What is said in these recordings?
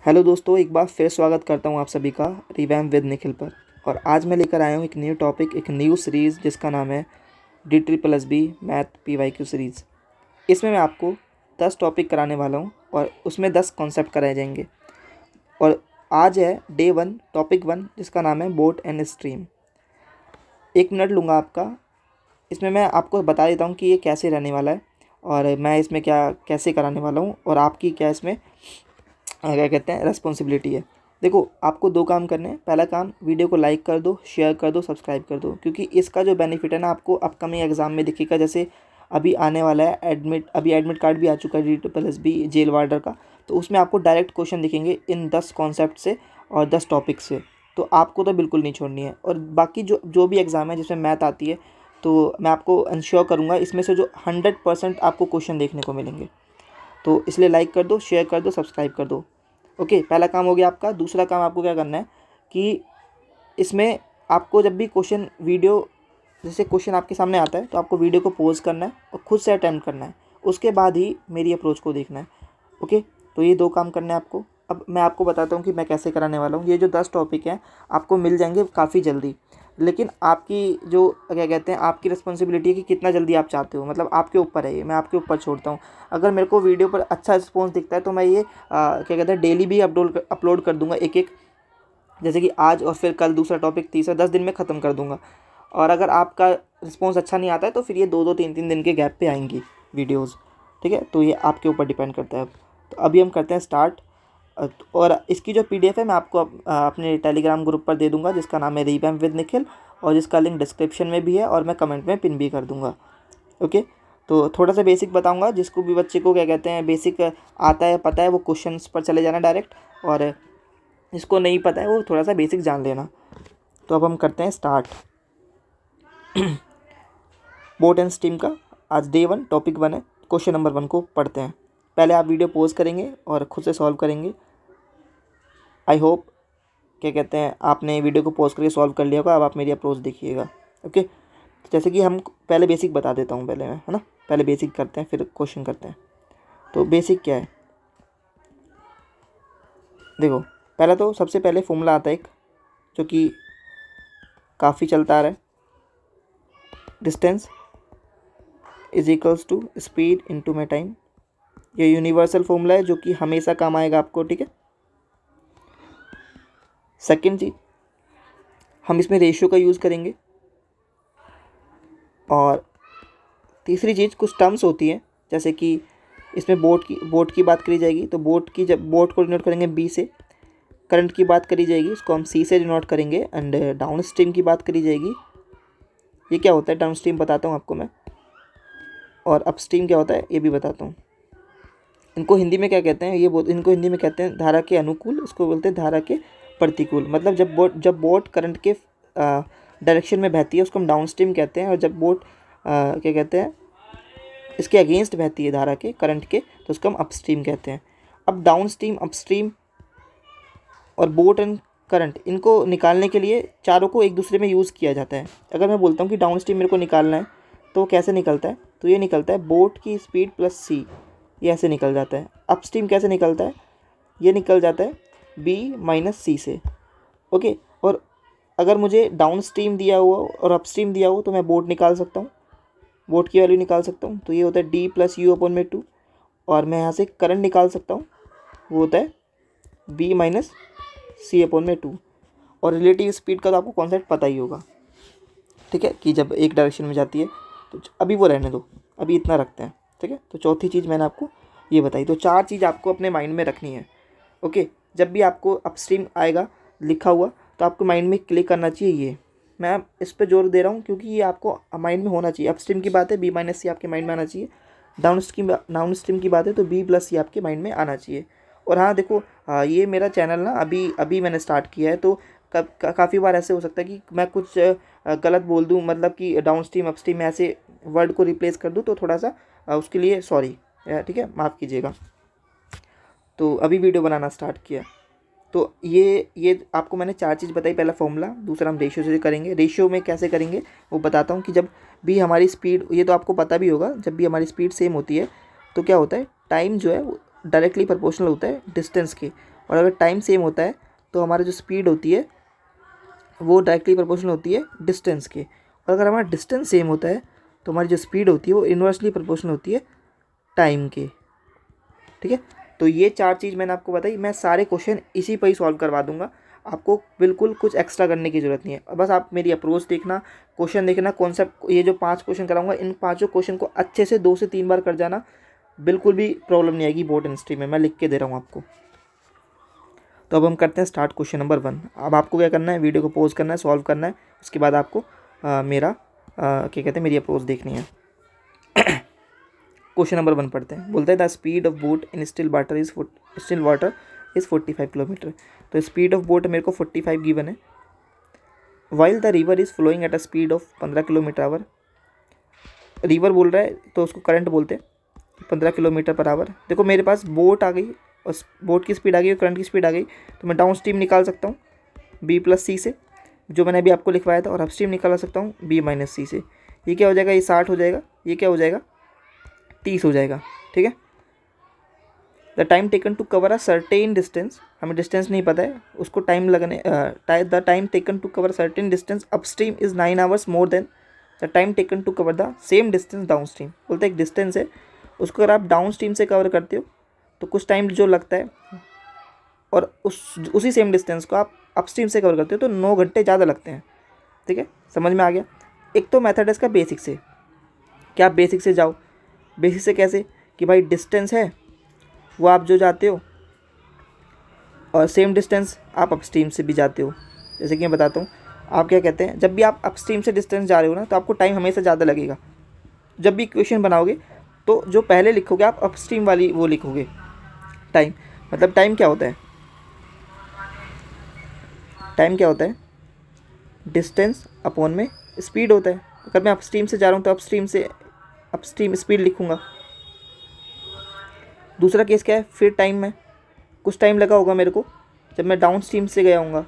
Hello दोस्तों, एक बार फिर स्वागत करता हूं आप सभी का रिवैम्प विद निखिल पर। और आज मैं लेकर आया हूं एक न्यू टॉपिक, एक न्यू सीरीज़ जिसका नाम है DSSB मैथ PYQ सीरीज़। इसमें मैं आपको 10 टॉपिक कराने वाला हूं और उसमें 10 कॉन्सेप्ट कराए जाएंगे। और आज है डे 1 टॉपिक 1 जिसका नाम है बोट एंड स्ट्रीम। 1 मिनट लूँगा आपका। इसमें मैं आपको बता देता हूँ कि ये कैसे रहने वाला है और मैं इसमें क्या कैसे कराने वाला हूँ और आपकी क्या इसमें क्या कहते हैं रिस्पॉन्सिबिलिटी है। देखो, आपको 2 काम करने हैं। पहला काम, वीडियो को लाइक कर दो, शेयर कर दो, सब्सक्राइब कर दो, क्योंकि इसका जो बेनिफिट है ना आपको अपकमिंग एग्जाम में दिखेगा। जैसे अभी आने वाला है एडमिट कार्ड भी आ चुका है DSSB जेल वार्डर का, तो उसमें आपको डायरेक्ट क्वेश्चन दिखेंगे इन 10 कॉन्सेप्ट से और 10 टॉपिक से। तो आपको तो बिल्कुल नहीं छोड़नी है। और बाकी जो भी एग्ज़ाम है जिसमें मैथ आती है, तो मैं आपको इंश्योर करूँगा इसमें से जो 100% आपको क्वेश्चन देखने को मिलेंगे। तो इसलिए लाइक कर दो, शेयर कर दो, सब्सक्राइब कर दो। ओके, पहला काम हो गया आपका। दूसरा काम आपको क्या करना है कि इसमें आपको जब भी क्वेश्चन वीडियो जैसे क्वेश्चन आपके सामने आता है तो आपको वीडियो को पॉज करना है और खुद से अटेम्प्ट करना है। उसके बाद ही मेरी अप्रोच को देखना है। ओके, तो ये 2 काम करने हैं आपको। अब मैं आपको बताता हूँ कि मैं कैसे कराने वाला हूँ। ये जो 10 टॉपिक हैं आपको मिल जाएंगे काफ़ी जल्दी, लेकिन आपकी जो क्या कहते हैं आपकी रिस्पॉन्सिबिलिटी है कि कितना जल्दी आप चाहते हो। मतलब आपके ऊपर है ये, मैं आपके ऊपर छोड़ता हूँ। अगर मेरे को वीडियो पर अच्छा रिस्पॉन्स दिखता है तो मैं ये क्या कहते हैं डेली भी अपलोड कर दूँगा एक जैसे कि आज और फिर कल दूसरा टॉपिक, तीसरा, 10 दिन में ख़त्म कर दूँगा। और अगर आपका रिस्पॉन्स अच्छा नहीं आता है तो फिर ये 2-2 3-3 दिन के गैप पे आएंगी वीडियोज़। ठीक है, तो ये आपके ऊपर डिपेंड करता है। अब तो अभी हम करते हैं स्टार्ट। और इसकी जो PDF है मैं आपको अपने टेलीग्राम ग्रुप पर दे दूंगा जिसका नाम है रिवैम्प विद निखिल, और जिसका लिंक डिस्क्रिप्शन में भी है और मैं कमेंट में पिन भी कर दूंगा। ओके, तो थोड़ा सा बेसिक बताऊंगा। जिसको भी बच्चे को क्या कहते हैं बेसिक आता है, पता है, वो क्वेश्चंस पर चले जाना डायरेक्ट, और जिसको नहीं पता है वो थोड़ा सा बेसिक जान लेना। तो अब हम करते हैं स्टार्ट बोट एंड स्ट्रीम का। आज डे 1 टॉपिक 1 है। क्वेश्चन नंबर 1 को पढ़ते हैं। पहले आप वीडियो पॉज करेंगे और खुद से सॉल्व करेंगे। आई होप क्या कहते हैं आपने वीडियो को पॉज करके सॉल्व कर लिया होगा। अब आप मेरी अप्रोच देखिएगा। ओके, तो जैसे कि हम पहले बेसिक बता देता हूँ पहले मैं, है ना। पहले बेसिक करते हैं फिर क्वेश्चन करते हैं। तो बेसिक क्या है, देखो, पहला तो सबसे पहले फॉर्मूला आता है एक जो कि काफ़ी चलता आ रहा है। Distance is equals to speed into में टाइम। ये यूनिवर्सल फॉर्मूला है जो कि हमेशा काम आएगा आपको। ठीक है, सेकंड चीज, हम इसमें रेशियो का यूज़ करेंगे। और तीसरी चीज़, कुछ टर्म्स होती हैं जैसे कि इसमें बोट की बात करी जाएगी, तो जब बोट को डिनोट करेंगे B से। करंट की बात करी जाएगी, उसको हम C से डिनोट करेंगे। एंड डाउन स्ट्रीम की बात करी जाएगी। ये क्या होता है डाउन स्ट्रीम बताता हूँ आपको मैं, और अपस्ट्रीम क्या होता है ये भी बताता हूँ। इनको हिंदी में क्या कहते हैं, इनको हिंदी में कहते हैं धारा के अनुकूल, इसको बोलते हैं धारा के प्रतिकूल। मतलब जब बोट करंट के डायरेक्शन में बहती है उसको हम डाउन स्ट्रीम कहते हैं, और जब बोट क्या कहते हैं इसके अगेंस्ट बहती है धारा के, करंट के, तो उसको हम अपस्ट्रीम कहते हैं। अब डाउन स्ट्रीम, अपस्ट्रीम और बोट एंड करंट, इनको निकालने के लिए चारों को एक दूसरे में यूज़ किया जाता है। अगर मैं बोलता हूँ कि डाउन स्ट्रीम मेरे को निकालना है तो कैसे निकलता है, तो ये निकलता है बोट की स्पीड प्लस C, ये ऐसे निकल जाता है। अपस्ट्रीम कैसे निकलता है, ये निकल जाता है B माइनस C से। ओके, और अगर मुझे डाउन स्ट्रीम दिया हुआ और अपस्ट्रीम दिया हो तो मैं बोट निकाल सकता हूँ, बोट की वैल्यू निकाल सकता हूँ। तो ये होता है D प्लस U अपॉन में 2। और मैं यहाँ से करंट निकाल सकता हूँ, वो होता है B माइनस C अपॉन में 2। और रिलेटिव स्पीड का तो आपको कॉन्सेप्ट पता ही होगा। ठीक है, कि जब एक डायरेक्शन में जाती है तो अभी वो रहने दो, अभी इतना रखते हैं। ठीक है, तो चौथी चीज़ मैंने आपको ये बताई। तो 4 चीज़ आपको अपने माइंड में रखनी है। ओके, जब भी आपको अपस्ट्रीम आएगा लिखा हुआ तो आपको माइंड में क्लिक करना चाहिए। ये मैं इस पर जोर दे रहा हूँ क्योंकि ये आपको माइंड में होना चाहिए। अपस्ट्रीम की बात है, B माइनस C आपके माइंड में आना चाहिए। डाउन स्ट्रीम की बात है तो B प्लस C आपके माइंड में आना चाहिए। और हाँ देखो, ये मेरा चैनल ना अभी मैंने स्टार्ट किया है, तो काफ़ी बार ऐसे हो सकता है कि मैं कुछ गलत बोल दूँ, मतलब कि डाउन स्ट्रीम अपस्ट्रीम में ऐसे वर्ड को रिप्लेस कर दूँ, तो थोड़ा सा उसके लिए सॉरी। ठीक है, माफ़ कीजिएगा। तो अभी वीडियो बनाना स्टार्ट किया। तो ये आपको मैंने 4 चीज़ बताई। पहला फॉर्मूला, दूसरा हम रेशियो से करेंगे। रेशियो में कैसे करेंगे वो बताता हूँ कि जब भी हमारी स्पीड, ये तो आपको पता भी होगा, जब भी हमारी स्पीड सेम होती है तो क्या होता है, टाइम जो है वो डायरेक्टली प्रोपोर्शनल होता है डिस्टेंस के। और अगर टाइम सेम होता है तो हमारी जो स्पीड होती है वो डायरेक्टली प्रोपोर्शनल होती है डिस्टेंस के, और अगर हमारा डिस्टेंस सेम होता है तो हमारी जो स्पीड होती है वो इन्वर्सली प्रोपोर्शनल होती है टाइम के। ठीक है, तो ये 4 चीज़ मैंने आपको बताई। मैं सारे क्वेश्चन इसी पर ही सॉल्व करवा दूंगा, आपको बिल्कुल कुछ एक्स्ट्रा करने की ज़रूरत नहीं है। बस आप मेरी अप्रोच देखना, क्वेश्चन देखना, कॉन्सेप्ट, ये जो 5 क्वेश्चन कराऊंगा इन 5 क्वेश्चन को अच्छे से 2 से 3 बार कर जाना, बिल्कुल भी प्रॉब्लम नहीं आएगी बोर्ड हिस्ट्री में, मैं लिख के दे रहा हूँ आपको। तो अब हम करते हैं स्टार्ट क्वेश्चन नंबर 1। अब आपको क्या करना है, वीडियो को पॉज करना है, सॉल्व करना है, उसके बाद आपको मेरा क्या कहते हैं, मेरी अप्रोच देखनी है। क्वेश्चन नंबर 1 पढ़ते हैं। बोलता है the speed of boat in still water is 45 kilometre. तो स्पीड ऑफ बोट मेरे को 45 गिवन है। While the river is flowing at a speed of 15 kilometre hour. River बोल रहा है तो उसको करंट बोलते हैं, 15 किलोमीटर पर आवर। देखो मेरे पास बोट आ गई और बोट की स्पीड आ गई और करंट की स्पीड आ गई, तो मैं डाउन स्ट्रीम निकाल सकता हूँ b + c से, जो मैंने अभी आपको लिखवाया था, और अप स्ट्रीम निकाल सकता हूँ b - c से। ये क्या हो जाएगा, ये 60 हो जाएगा, ये क्या हो जाएगा 30 हो जाएगा। ठीक है, the time taken to cover a certain distance, हमें डिस्टेंस नहीं पता है, उसको टाइम लगने, the time taken to cover certain distance upstream is 9 hours more than the time taken to cover the same distance down stream. बोलते हैं एक distance है, उसको अगर आप डाउन स्ट्रीम से कवर करते हो तो कुछ टाइम जो लगता है, और उसी सेम डिस्टेंस को आप अपस्ट्रीम से कवर करते हो तो 9 घंटे ज़्यादा लगते हैं। ठीक है, समझ में आ गया। एक तो मेथड है इसका बेसिक से, क्या आप बेसिक से जाओ। बेसिक से कैसे, कि भाई डिस्टेंस है वो आप जो जाते हो, और सेम डिस्टेंस आप अपस्ट्रीम से भी जाते हो। जैसे कि मैं बताता हूँ, आप क्या कहते हैं, जब भी आप अपस्ट्रीम से डिस्टेंस जा रहे हो ना, तो आपको टाइम हमेशा ज़्यादा लगेगा। जब भी इक्वेशन बनाओगे तो जो पहले लिखोगे आप अपस्ट्रीम वाली वो लिखोगे टाइम। मतलब टाइम क्या होता है, टाइम क्या होता है, डिस्टेंस अपॉन में स्पीड होता है। अगर मैं अपस्ट्रीम से जा रहा हूँ तो अपस्ट्रीम स्पीड लिखूँगा। दूसरा केस क्या है, फिर टाइम में कुछ टाइम लगा होगा मेरे को जब मैं डाउन स्ट्रीम से गया हूँगा।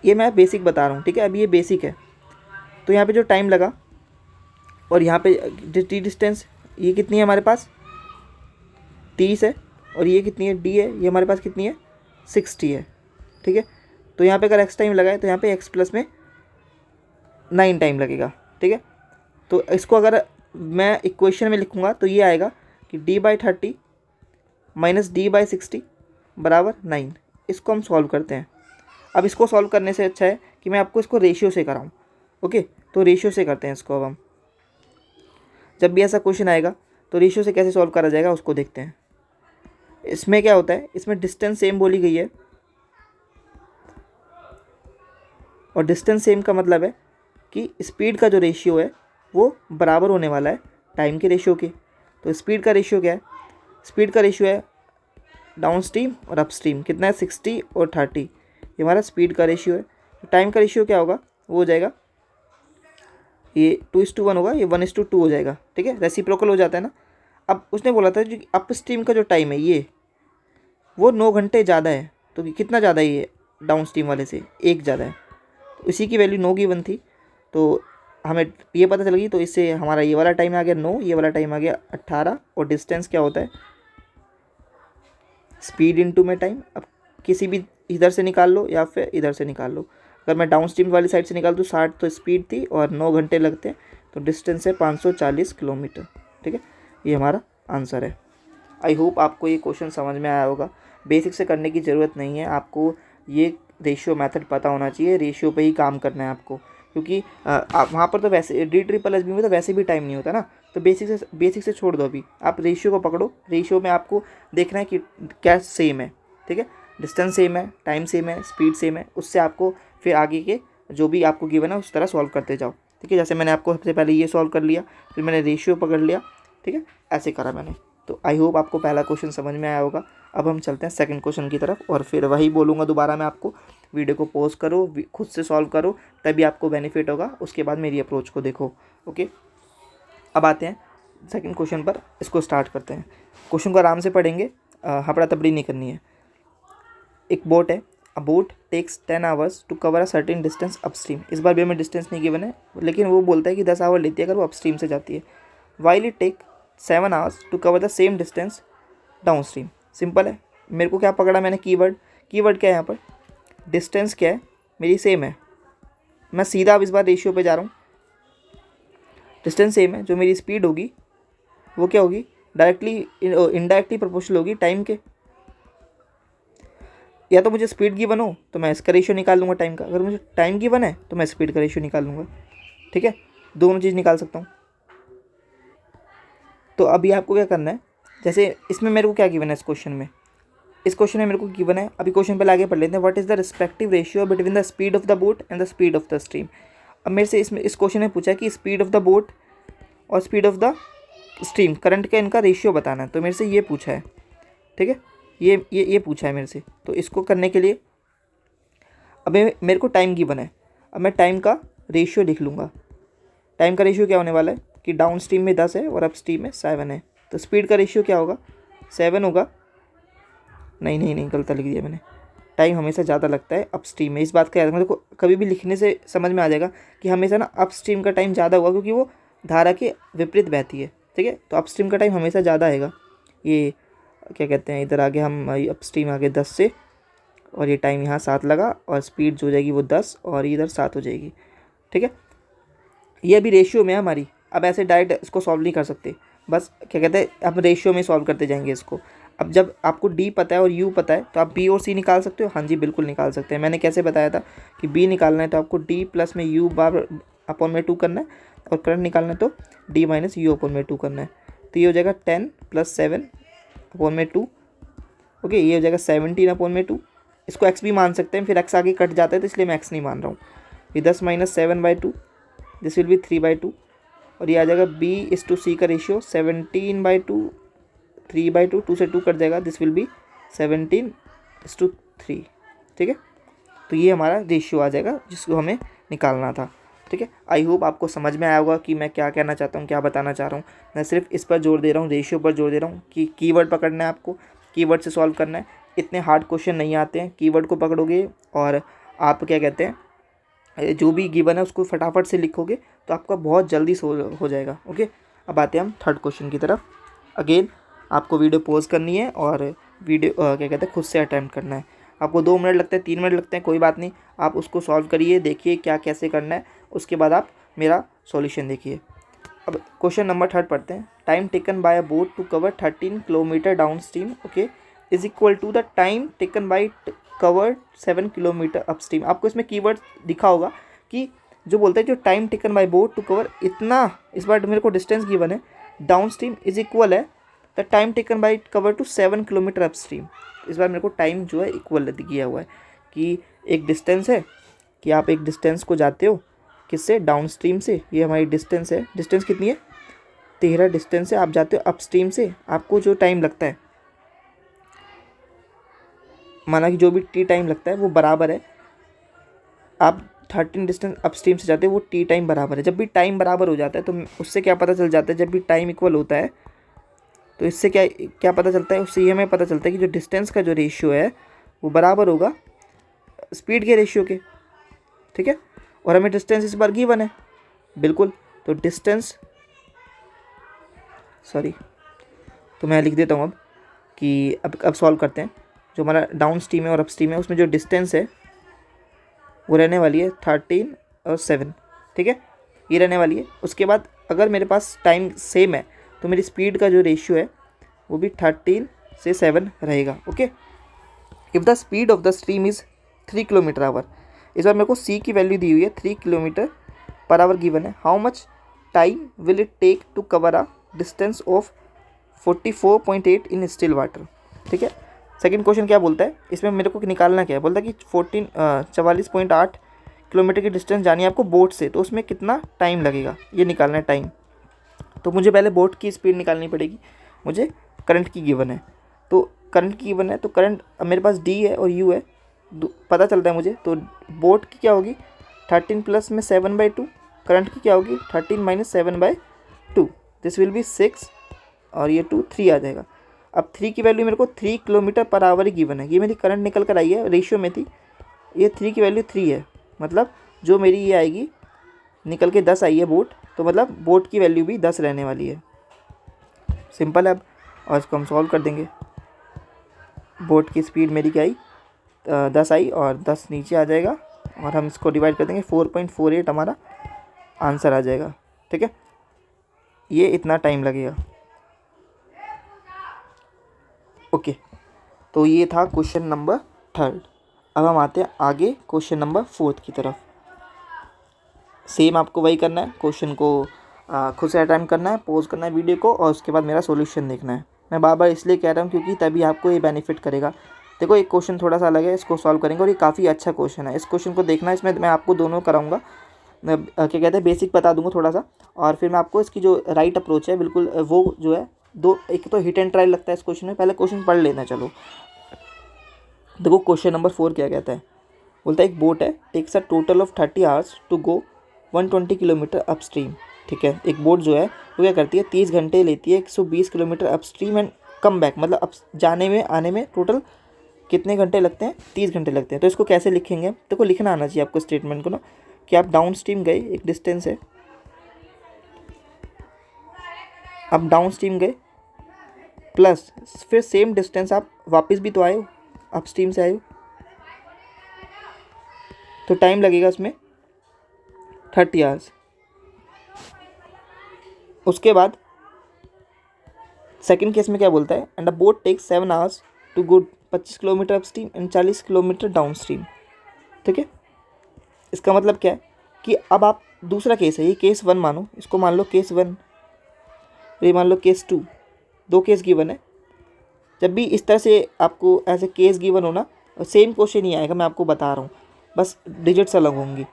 ये मैं बेसिक बता रहा हूँ, ठीक है, अभी ये बेसिक है। तो यहाँ पे जो टाइम लगा, और यहाँ पे टी डिस्टेंस, ये कितनी है हमारे पास 30 है, और ये कितनी है डी है, ये हमारे पास कितनी है 60 है। ठीक है, तो यहाँ पे अगर एक्स टाइम लगा है तो यहाँ पे एक्स प्लस में 9 टाइम लगेगा। ठीक है, तो इसको अगर मैं इक्वेशन में लिखूँगा तो ये आएगा कि d/30 - d/60 = 9। इसको हम सॉल्व करते हैं। अब इसको सॉल्व करने से अच्छा है कि मैं आपको इसको रेशियो से कराऊँ। ओके, तो रेशियो से करते हैं इसको। अब हम जब भी ऐसा क्वेश्चन आएगा तो रेशियो से कैसे सॉल्व करा जाएगा उसको देखते हैं। इसमें क्या होता है, इसमें डिस्टेंस सेम बोली गई है, और डिस्टेंस सेम का मतलब है कि स्पीड का जो रेशियो है वो बराबर होने वाला है टाइम के रेशियो के। तो स्पीड का रेशियो क्या है, स्पीड का रेशियो है डाउन स्ट्रीम और अप स्ट्रीम, कितना है 60 और 30, ये हमारा स्पीड का रेशियो है। तो टाइम का रेशियो क्या होगा, वो हो जाएगा ये 2:1 होगा, ये 1:2 हो जाएगा। ठीक है, रेसिप्रोकल हो जाता है ना। अब उसने बोला था जो अप स्ट्रीम का जो टाइम है ये वो 9 घंटे ज़्यादा है, तो कितना ज़्यादा है ये डाउन स्ट्रीम वाले से, 1 ज़्यादा है। तो इसी की वैल्यू 9 गिवन थी, तो हमें ये पता चल गई। तो इससे हमारा ये वाला टाइम आ गया 9, ये वाला टाइम आ गया 18, और डिस्टेंस क्या होता है स्पीड इनटू में टाइम। अब किसी भी इधर से निकाल लो या फिर इधर से निकाल लो। अगर मैं डाउन स्ट्रीम वाली साइड से निकाल दूँ 60 तो स्पीड थी और 9 घंटे लगते हैं, तो डिस्टेंस है 540 किलोमीटर। ठीक है, ये हमारा आंसर है। आई होप आपको ये क्वेश्चन समझ में आया होगा। बेसिक से करने की ज़रूरत नहीं है, आपको ये रेशियो मेथड पता होना चाहिए, रेशियो पे ही काम करना है आपको, क्योंकि आप वहाँ पर तो वैसे DSSB में तो वैसे भी टाइम नहीं होता ना। तो बेसिक से छोड़ दो, अभी आप रेशियो को पकड़ो। रेशियो में आपको देखना है कि क्या सेम है। ठीक है, डिस्टेंस सेम है, टाइम सेम है, स्पीड सेम है, उससे आपको फिर आगे के जो भी आपको गिवन है उस तरह सॉल्व करते जाओ। ठीक है, जैसे मैंने आपको सबसे पहले ये सॉल्व कर लिया, फिर मैंने रेशियो पकड़ लिया। ठीक है, ऐसे करा मैंने। तो आई होप आपको पहला क्वेश्चन समझ में आया होगा। अब हम चलते हैं सेकंड क्वेश्चन की तरफ, और फिर वही बोलूँगा दोबारा मैं आपको, वीडियो को पॉज करो, खुद से सॉल्व करो, तभी आपको बेनिफिट होगा। उसके बाद मेरी अप्रोच को देखो। ओके, अब आते हैं सेकंड क्वेश्चन पर, इसको स्टार्ट करते हैं। क्वेश्चन को आराम से पढ़ेंगे, हपड़ा तपड़ी नहीं करनी है। एक बोट है, a boat takes 10 hours to cover a certain distance upstream. इस बार भी हमें डिस्टेंस नहीं गिवन है, लेकिन वो बोलता है कि 10 आवर लेती है अगर वो अपस्ट्रीम से जाती है। While it take 7 hours to cover the same distance down stream. Simple है, मेरे को क्या पकड़ा मैंने, कीवर्ड। कीवर्ड क्या है यहाँ पर, डिस्टेंस क्या है मेरी सेम है। मैं सीधा अब इस बार रेशियो पे जा रहा हूँ। डिस्टेंस सेम है, जो मेरी स्पीड होगी वो क्या होगी, डायरेक्टली इनडायरेक्टली प्रोपोर्शनल होगी टाइम के। या तो मुझे स्पीड गिवन हो तो मैं इसका रेशियो निकाल लूँगा टाइम का, अगर मुझे टाइम गिवन है तो मैं स्पीड का रेशियो निकाल लूँगा। ठीक है, दोनों चीज़ निकाल सकता हूँ। तो अभी आपको क्या करना है, जैसे इसमें मेरे को क्या गिवन है इस क्वेश्चन में मेरे को गिवन है, अभी क्वेश्चन पहले आगे पढ़ लेते हैं। What is the respective ratio between the speed of the boat and the speed of the stream. अब मेरे से इस क्वेश्चन में पूछा है कि स्पीड ऑफ द बोट और speed of the stream, current का इनका रेशियो बताना है। तो मेरे से ये पूछा है, ठीक है, ये पूछा है मेरे से। तो इसको करने के लिए अब मेरे को टाइम गिवन है, अब मैं टाइम का रेशियो लिख लूँगा। टाइम का रेशियो क्या होने वाला है कि डाउन स्ट्रीम में 10 है और अप स्ट्रीम में 7 है। तो स्पीड का रेशियो क्या होगा, 7 होगा। नहीं गलत लिख दिया मैंने। टाइम हमेशा ज़्यादा लगता है अप स्ट्रीम में, इस बात का याद रखना। देखो कभी भी लिखने से समझ में आ जाएगा कि हमेशा ना अप स्ट्रीम का टाइम ज़्यादा होगा, क्योंकि वो धारा के विपरीत बहती है। ठीक है, तो अप स्ट्रीम का टाइम हमेशा ज़्यादा आएगा। ये क्या कहते हैं, इधर आगे हम अप स्ट्रीम आगे 10 से, और ये टाइम यहाँ 7 लगा, और स्पीड जो हो जाएगी वो 10 और इधर 7 हो जाएगी। ठीक है, ये अभी रेशियो में है हमारी। अब ऐसे डायरेक्ट इसको सॉल्व नहीं कर सकते, बस क्या कहते हैं अब रेशियो में सॉल्व करते जाएंगे इसको। अब जब आपको डी पता है और यू पता है तो आप बी और सी निकाल सकते हो। हाँ जी, बिल्कुल निकाल सकते हैं। मैंने कैसे बताया था कि बी निकालना है तो आपको डी प्लस में यू बार अपॉन में 2 करना है, और करंट निकालना है तो डी माइनस यू अपॉन में 2 करना है। तो ये हो जाएगा 10 + 7 अपॉन में 2। ओके, ये हो जाएगा 17 अपॉन में 2। इसको एक्स भी मान सकते हैं, फिर एक्स आगे कट जाता है तो इसलिए मैं एक्स नहीं मान रहा हूँ। ये 10 - 7/2, दिस विल बी 3/2। और ये आ जाएगा B/C का रेशियो 17/2, 3/2, 2 से 2 कट जाएगा, दिस विल बी 17:3। ठीक है, तो ये हमारा रेशियो आ जाएगा जिसको हमें निकालना था। ठीक है, आई होप आपको समझ में आया होगा कि मैं क्या कहना चाहता हूँ, क्या बताना चाह रहा हूँ। मैं सिर्फ इस पर जोर दे रहा हूँ, रेशियो पर जोर दे रहा हूँ कि कीवर्ड पकड़ना है आपको, कीवर्ड से सॉल्व करना है। इतने हार्ड क्वेश्चन नहीं आते हैं, कीवर्ड को पकड़ोगे और आप क्या कहते हैं जो भी गिवन है उसको फटाफट से लिखोगे तो आपका बहुत जल्दी हो जाएगा। ओके, अब आते हैं हम थर्ड क्वेश्चन की तरफ। अगेन आपको वीडियो पॉज करनी है और वीडियो क्या कहते हैं खुद से अटैम्प्ट करना है। आपको 2 मिनट लगते हैं, 3 मिनट लगते हैं, कोई बात नहीं, आप उसको सॉल्व करिए, देखिए क्या कैसे करना है, उसके बाद आप मेरा सॉल्यूशन देखिए। अब क्वेश्चन नंबर 3 पढ़ते हैं। Time taken by a boat to cover 13 kilometre down stream, okay, is equal to the time taken by cover 7 kilometre up stream. आपको इसमें कीवर्ड दिखा होगा कि जो बोलते हैं जो time taken by boat to cover इतना, इस बार मेरे को डिस्टेंस गिवन है डाउन स्ट्रीम इज इक्वल है the time taken by cover to 7 kilometre up stream. इस बार मेरे को टाइम जो है इक्वल दिया हुआ है कि एक डिस्टेंस है कि आप एक डिस्टेंस को जाते हो किससे, डाउन स्ट्रीम से। ये हमारी डिस्टेंस है, डिस्टेंस कितनी है 13 डिस्टेंस है, आप जाते हो अप स्ट्रीम से, आपको जो टाइम लगता है, माना कि जो भी टी टाइम लगता है वो बराबर है, आप 13 डिस्टेंस अप स्ट्रीम से जाते हो, वो टी टाइम बराबर है। जब भी टाइम बराबर हो जाता है तो उससे क्या पता चल जाता है, जब भी टाइम इक्वल होता है तो इससे क्या क्या पता चलता है, उससे ये हमें पता चलता है कि जो डिस्टेंस का जो रेशियो है वो बराबर होगा स्पीड के रेशियो के। ठीक है, और हमें डिस्टेंस इस बार गिवन है, बिल्कुल, तो डिस्टेंस तो मैं लिख देता हूँ अब कि अब सॉल्व करते हैं। जो हमारा डाउन स्ट्रीम है और अप स्ट्रीम है उसमें जो डिस्टेंस है वो रहने वाली है 13 और 7। ठीक है, ये रहने वाली है। उसके बाद अगर मेरे पास टाइम सेम है तो मेरी स्पीड का जो रेशियो है वो भी 13 से 7 रहेगा। Okay, if the speed of the stream is 3 kilometre our, इस बार मेरे को सी की वैल्यू दी हुई है, 3 किलोमीटर पर आवर गिवन है। How much time will it take to cover a distance of 44.8 in still water. ठीक है, सेकंड क्वेश्चन क्या बोलता है, इसमें मेरे को निकालना क्या है, बोलता है कि 44.8 किलोमीटर की डिस्टेंस जानी है आपको बोट से, तो उसमें कितना टाइम लगेगा ये निकालना है टाइम। तो मुझे पहले बोट की स्पीड निकालनी पड़ेगी, मुझे करंट की गिवन है, तो करंट की गिवन है तो करंट अब मेरे पास डी है और यू है, पता चलता है मुझे। तो बोट की क्या होगी 13 प्लस में 7/2, करंट की क्या होगी 13 - 7/2, दिस विल बी 6 और ये 2 3 आ जाएगा। अब 3 की वैल्यू मेरे को 3 kilometre per our he given है, ये मेरी करंट निकल कर आई है, रेशियो में थी, ये 3 की वैल्यू 3 है, मतलब जो मेरी ये आएगी निकल के 10 आई है बोट, तो मतलब बोट की वैल्यू भी 10 रहने वाली है। सिंपल है अब, और इसको हम सॉल्व कर देंगे। बोट की स्पीड मेरी क्या आई, 10 आई और 10 नीचे आ जाएगा और हम इसको डिवाइड कर देंगे 4.48 हमारा आंसर आ जाएगा। ठीक है, ये इतना टाइम लगेगा। ओके, तो ये था क्वेश्चन नंबर 3। अब हम आते हैं आगे क्वेश्चन नंबर 4 की तरफ। सेम आपको वही करना है, क्वेश्चन को खुद से अटेम्प्ट करना है, पॉज करना है वीडियो को और उसके बाद मेरा सॉल्यूशन देखना है। मैं बार बार इसलिए कह रहा हूँ क्योंकि तभी आपको ये बेनिफिट करेगा। देखो एक क्वेश्चन थोड़ा सा अलग है, इसको सॉल्व करेंगे और ये काफ़ी अच्छा क्वेश्चन है। इस क्वेश्चन को देखना है, इसमें मैं आपको दोनों कराऊंगा, मैं क्या कहते हैं बेसिक बता दूंगा थोड़ा सा, और फिर मैं आपको इसकी जो राइट अप्रोच है बिल्कुल वो जो है दो, एक तो हिट एंड ट्रायल लगता है इस क्वेश्चन में। पहले क्वेश्चन पढ़ लेना। चलो देखो क्वेश्चन नंबर 4 क्या कहता है। बोलता है एक बोट है, takes a total of 30 hours to go 120 kilometre upstream. ठीक है, एक बोट जो है वो क्या करती है, 30 घंटे लेती है 120 kilometre upstream and come back, मतलब अब जाने में आने में टोटल कितने घंटे लगते हैं, 30 घंटे लगते हैं। तो इसको कैसे लिखेंगे, देखो लिखना आना चाहिए आपको स्टेटमेंट को ना, कि आप डाउन स्ट्रीम गए, एक डिस्टेंस है, आप डाउन स्ट्रीम गए प्लस फिर सेम डिस्टेंस आप वापस भी तो आए हो, अपस्ट्रीम से आए हो, तो टाइम लगेगा उसमें 30 आवर्स। उसके बाद सेकंड केस में क्या बोलता है, and a boat takes 7 hours to go 25 kilometre upstream and 40 kilometre down stream. ठीक है, इसका मतलब क्या है कि अब आप दूसरा केस है, ये केस 1 मानो, इसको मान लो केस 1, ये मान लो केस 2, दो केस गिवन है। जब भी इस तरह से आपको ऐसे केस गिवन हो ना, सेम क्वेश्चन ही आएगा, मैं आपको बता रहा हूँ, बस डिजिट्स अलग होंगी।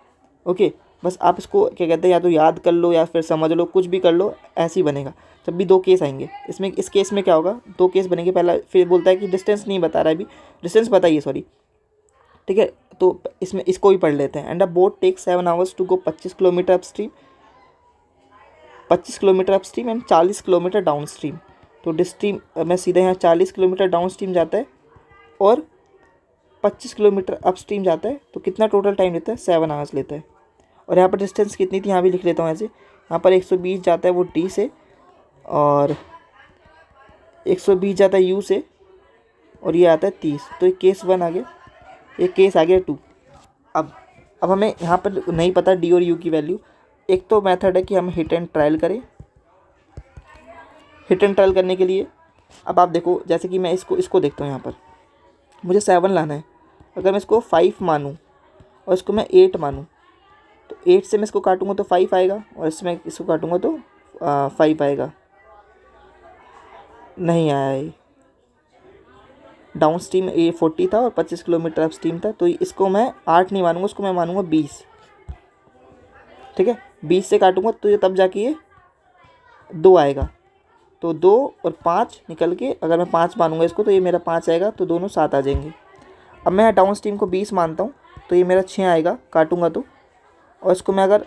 ओके, बस आप इसको क्या कहते हैं या तो याद कर लो या फिर समझ लो, कुछ भी कर लो, ऐसे ही बनेगा। जब भी दो केस आएंगे, इसमें इस केस में क्या होगा, दो केस बनेंगे। पहला फिर बोलता है कि डिस्टेंस नहीं बता रहा है अभी, डिस्टेंस बताइए सॉरी। ठीक है, तो इसमें इसको भी पढ़ लेते हैं। And a boat takes 7 hours to go 25 kilometre upstream, 25 kilometre upstream and 40 kilometre down stream. तो डिस्ट्रीम में सीधे यहाँ 40 किलोमीटर डाउन स्ट्रीम जाता है और 25 किलोमीटर अपस्ट्रीम जाता है। तो कितना टोटल टाइम लेता है, 7 आवर्स लेता है। और यहाँ पर डिस्टेंस कितनी थी, यहाँ भी लिख लेता हूँ ऐसे, यहाँ पर 120 जाता है वो डी से, और 120 जाता है यू से, और ये आता है 30। तो ये केस 1 आ गया, ये केस आ गया 2। अब हमें यहाँ पर नहीं पता डी और यू की वैल्यू। एक तो मेथड है कि हम हिट एंड ट्रायल करें। हिट एंड ट्रायल करने के लिए अब आप देखो, जैसे कि मैं इसको देखता हूँ, यहाँ पर मुझे 7 लाना है। अगर मैं इसको 5 मानूँ और इसको मैं 8 मानूँ, तो 8 से मैं इसको काटूंगा तो 5 आएगा, और इसमें इसको काटूंगा तो 5 आएगा। नहीं आया ये, डाउन स्ट्रीम ये 40 था और 25 किलोमीटर अप स्ट्रीम था। तो इसको मैं 8 नहीं मानूंगा, इसको मैं मानूंगा 20। ठीक है, 20 से काटूंगा तो ये तब जाके ये 2 आएगा। तो 2 और 5 निकल के, अगर मैं 5 मानूंगा इसको तो ये मेरा 5 आएगा, तो दोनों 7 आ जाएंगे। अब मैं डाउन स्ट्रीम को 20 मानता हूँ, तो ये मेरा 6 आएगा काटूंगा तो, और इसको मैं अगर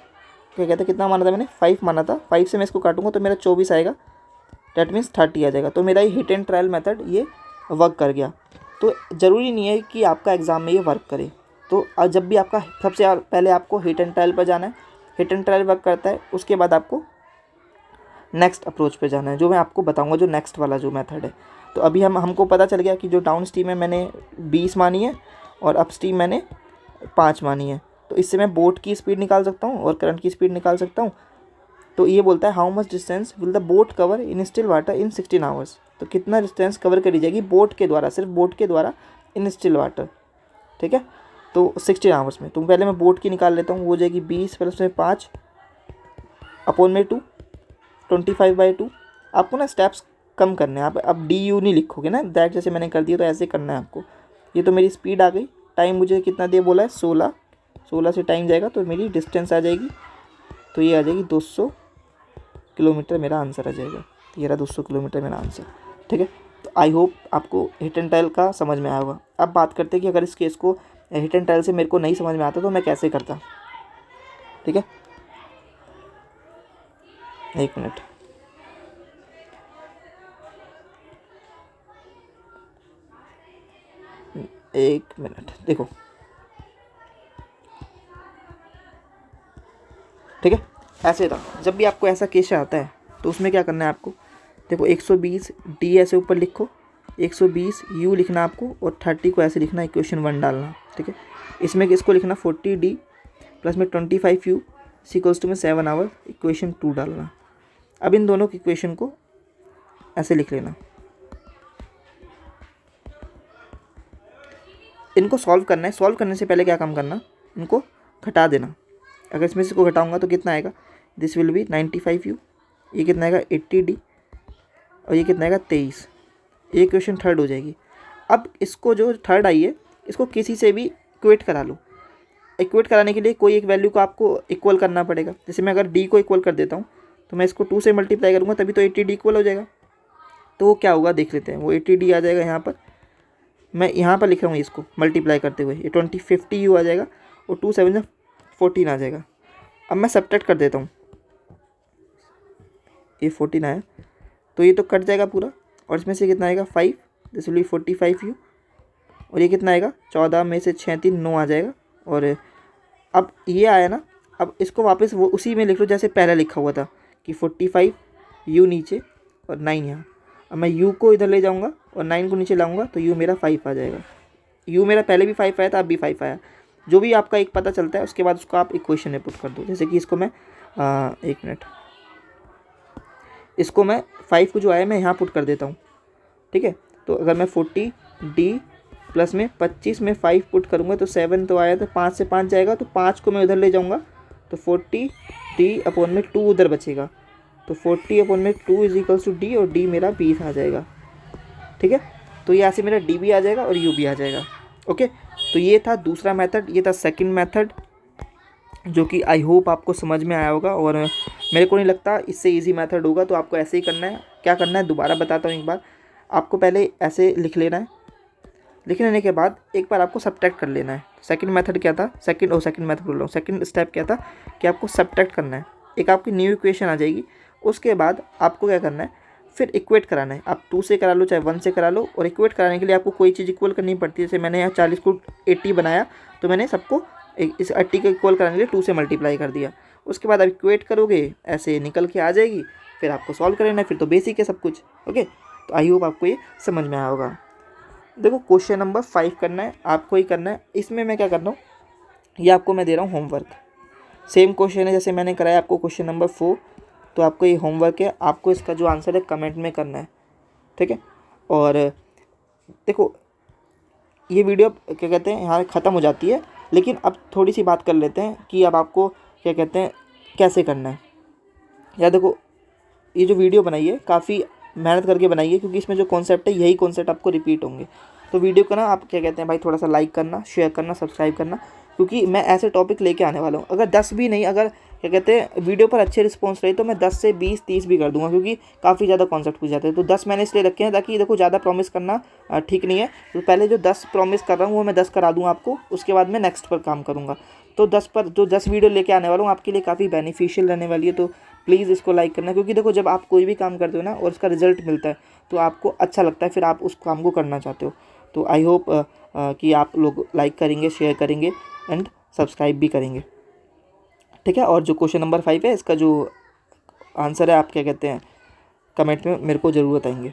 क्या कहते हैं कितना माना था मैंने, 5 माना था, 5 से मैं इसको काटूंगा तो मेरा 24 आएगा, डैट मीन्स 30 आ जाएगा। तो मेरा ये हिट एंड ट्रायल मेथड ये वर्क कर गया। तो ज़रूरी नहीं है कि आपका एग्ज़ाम में ये वर्क करे। तो जब भी आपका सबसे पहले आपको हिट एंड ट्रायल पर जाना है, हिट एंड ट्रायल वर्क करता है, उसके बाद आपको नेक्स्ट अप्रोच पे जाना है, जो मैं आपको बताऊंगा, जो नेक्स्ट वाला जो मेथड है। तो अभी हमको पता चल गया कि जो डाउन स्ट्रीम है मैंने 20 मानी है और अप स्ट्रीम मैंने 5 मानी है। तो इससे मैं बोट की स्पीड निकाल सकता हूँ और करंट की स्पीड निकाल सकता हूँ। तो ये बोलता है how much distance will the boat cover in still water in 16 hours. तो कितना डिस्टेंस कवर करी जाएगी बोट के द्वारा, सिर्फ बोट के द्वारा इन स्टिल वाटर। ठीक है, तो 16 आवर्स में। तो पहले मैं बोट की निकाल लेता हूँ, वो हो जाएगी 20 प्लस में 5 अपॉन में 2, 25/2। आपको ना स्टेप्स कम करने हैं, आप अब डी यू नहीं लिखोगे ना दैट, जैसे मैंने कर दिया, तो ऐसे करना है आपको। ये तो मेरी स्पीड आ गई। टाइम मुझे कितना दे बोला है, 16 से टाइम जाएगा तो मेरी डिस्टेंस आ जाएगी, तो ये आ जाएगी 200 किलोमीटर, मेरा आंसर आ जाएगा। ये रहा 200 किलोमीटर मेरा आंसर। ठीक है, तो आई होप आपको हिट एंड ट्रायल का समझ में आया होगा। अब बात करते हैं कि अगर इस केस को हिट एंड ट्रायल से मेरे को नहीं समझ में आता तो मैं कैसे करता। ठीक है, एक मिनट, देखो। ठीक है, ऐसे था। जब भी आपको ऐसा केस आता है तो उसमें क्या करना है आपको, देखो 120 डी ऐसे ऊपर लिखो, 120 u लिखना आपको और 30 को ऐसे लिखना, इक्वेशन 1 डालना, ठीक है। इसमें किसको लिखना 40d प्लस में 25u इक्वल्स टू में 7 आवर, इक्वेशन 2 डालना। अब इन दोनों की इक्वेशन को ऐसे लिख लेना। इनको सॉल्व करना है। सॉल्व करने से पहले क्या काम करना, इनको घटा देना। अगर इसमें से इसको घटाऊंगा तो कितना आएगा, दिस विल बी 95u, ये कितना आएगा 80d और ये कितना आएगा 23। ये इक्वेशन थर्ड हो जाएगी। अब इसको जो थर्ड आई है इसको किसी से भी इक्वेट करा लो। इक्वेट कराने के लिए कोई एक वैल्यू को आपको इक्वल करना पड़ेगा। जैसे मैं अगर d को इक्वल कर देता हूँ तो मैं इसको 2 से मल्टीप्लाई करूँगा तभी तो 80d इक्वल हो जाएगा। तो वो क्या होगा देख लेते हैं। वो 80d आ जाएगा, यहाँ पर मैं यहाँ पर लिख रहा हूँ इसको मल्टीप्लाई करते हुए, ये 50u आ जाएगा और 2 7 14 आ जाएगा। अब मैं सब्ट्रैक्ट कर देता हूँ, ये 14 आया तो ये तो कट जाएगा पूरा और इसमें से कितना आएगा 5, दिस विल बी 45u और ये कितना आएगा 14 में से 6 3 9 आ जाएगा। और अब ये आया ना, अब इसको वापस वो उसी में लिख लो जैसे पहले लिखा हुआ था कि 45u नीचे और 9 यहाँ। अब मैं u को इधर ले जाऊँगा और 9 को नीचे लाऊंगा तो u मेरा 5 आ जाएगा। u मेरा पहले भी 5 आया था, अब भी 5 आया। जो भी आपका एक पता चलता है उसके बाद उसको आप इक्वेशन में पुट कर दो। जैसे कि इसको मैं 1 मिनट, इसको मैं 5 को जो आया मैं यहाँ पुट कर देता हूँ, ठीक है। तो अगर मैं 40d प्लस में 25 में 5 पुट करूँगा तो 7 तो आया, तो 5 से 5 जाएगा तो 5 को मैं उधर ले जाऊँगा तो 40d अपॉन में 2 उधर बचेगा तो 40 अपॉन में 2 इज इक्वल्स टू d और d मेरा 20 आ जाएगा, ठीक है। तो यहाँ से मेरा d भी आ जाएगा और u भी आ जाएगा। ओके, तो ये था दूसरा मेथड, ये था सेकंड मेथड जो कि आई होप आपको समझ में आया होगा और मेरे को नहीं लगता इससे इजी मेथड होगा। तो आपको ऐसे ही करना है। क्या करना है दोबारा बताता हूँ एक बार। आपको पहले ऐसे लिख लेना है, लिख लेने के बाद एक बार आपको सब्ट्रैक्ट कर लेना है। सेकंड मेथड क्या था, सेकंड मेथड बोल रहा हूँ, सेकंड स्टेप क्या था कि आपको सब्ट्रैक्ट करना है। एक आपकी न्यू इक्वेशन आ जाएगी, उसके बाद आपको क्या करना है फिर इक्वेट कराना है। आप 2 से करा लो चाहे 1 से करा लो, और इक्वेट कराने के लिए आपको कोई चीज़ इक्वल करनी पड़ती है। जैसे मैंने यहाँ 40 को 80 बनाया तो मैंने सबको इस 80 को इक्वल कराने के लिए 2 से मल्टीप्लाई कर दिया। उसके बाद आप इक्वेट करोगे ऐसे निकल के आ जाएगी, फिर आपको सॉल्व कर लेना है, फिर तो बेसिक है सब कुछ। ओके, तो आई होप आपको ये समझ में आया होगा। देखो क्वेश्चन नंबर 5 करना है, आपको ही करना है। इसमें मैं क्या कर रहा हूँ, ये आपको मैं दे रहा हूँ होमवर्क। सेम क्वेश्चन है जैसे मैंने कराया आपको क्वेश्चन नंबर 4, तो आपको ये होमवर्क है। आपको इसका जो आंसर है कमेंट में करना है, ठीक है। और देखो ये वीडियो क्या कहते हैं यहाँ ख़त्म हो जाती है, लेकिन अब थोड़ी सी बात कर लेते हैं कि अब आपको क्या कहते हैं कैसे करना है। या देखो ये जो वीडियो बनाई है काफ़ी मेहनत करके बनाई है, क्योंकि इसमें जो कॉन्सेप्ट है यही कॉन्सेप्ट आपको रिपीट होंगे। तो वीडियो को ना आप क्या कहते हैं भाई थोड़ा सा लाइक करना, शेयर करना, सब्सक्राइब करना, क्योंकि मैं ऐसे टॉपिक लेके आने वाला हूँ। अगर 10 भी नहीं, अगर क्या कहते हैं वीडियो पर अच्छे रिस्पॉन्स रहे तो मैं 10 से 20 30 भी कर दूंगा, क्योंकि काफ़ी ज़्यादा कॉन्सेप्ट पूछ जाते हैं। तो 10 मैंने इसलिए रखे हैं ताकि देखो ज़्यादा प्रॉमिस करना ठीक नहीं है। तो पहले जो 10 प्रॉमिस कर रहा हूँ वो मैं 10 करा दूँ आपको, उसके बाद मैं नेक्स्ट पर काम करूँगा। तो 10 पर जो 10 वीडियो लेके आने वाला हूँ आपके लिए काफ़ी बेनिफिशियल रहने वाली है। तो प्लीज़ इसको लाइक करना, क्योंकि देखो जब आप कोई भी काम करते हो ना और उसका रिजल्ट मिलता है तो आपको अच्छा लगता है, फिर आप उस काम को करना चाहते हो। तो आई होप कि आप लोग लाइक करेंगे, शेयर करेंगे एंड सब्सक्राइब भी करेंगे, ठीक है। और जो क्वेश्चन नंबर 5 है इसका जो आंसर है आप क्या कहते हैं कमेंट में मेरे को ज़रूर बताएंगे।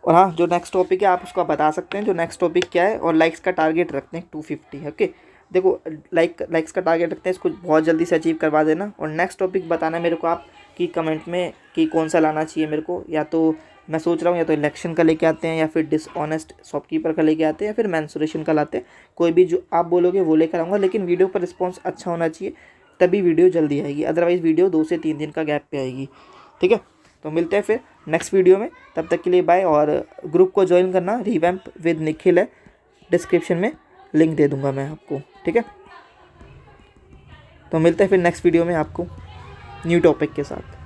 और हाँ, जो नेक्स्ट टॉपिक है आप उसको बता सकते हैं, जो नेक्स्ट टॉपिक क्या है। और लाइक्स का टारगेट रखते हैं 250, ओके। देखो लाइक्स का टारगेट रखते हैं, इसको बहुत जल्दी से अचीव करवा देना। और नेक्स्ट टॉपिक बताना मेरे को आप कि कमेंट में कि कौन सा लाना चाहिए मेरे को। या तो मैं सोच रहा हूँ या तो इलेक्शन का लेके आते हैं, या फिर डिसऑनेस्ट शॉपकीपर का लेके आते हैं, या फिर मेंसुरेशन का लाते हैं। कोई भी जो आप बोलोगे वो लेकर आऊँगा, लेकिन वीडियो पर रिस्पॉन्स अच्छा होना चाहिए, तभी वीडियो जल्दी आएगी। अदरवाइज़ वीडियो 2 से 3 दिन का गैप पे आएगी, ठीक है। तो मिलते हैं फिर नेक्स्ट वीडियो में, तब तक के लिए बाय। और ग्रुप को ज्वाइन करना, रिवैम्प विद निखिल है, डिस्क्रिप्शन में लिंक दे दूंगा मैं आपको, ठीक है। तो मिलते हैं फिर नेक्स्ट वीडियो में आपको न्यू टॉपिक के साथ।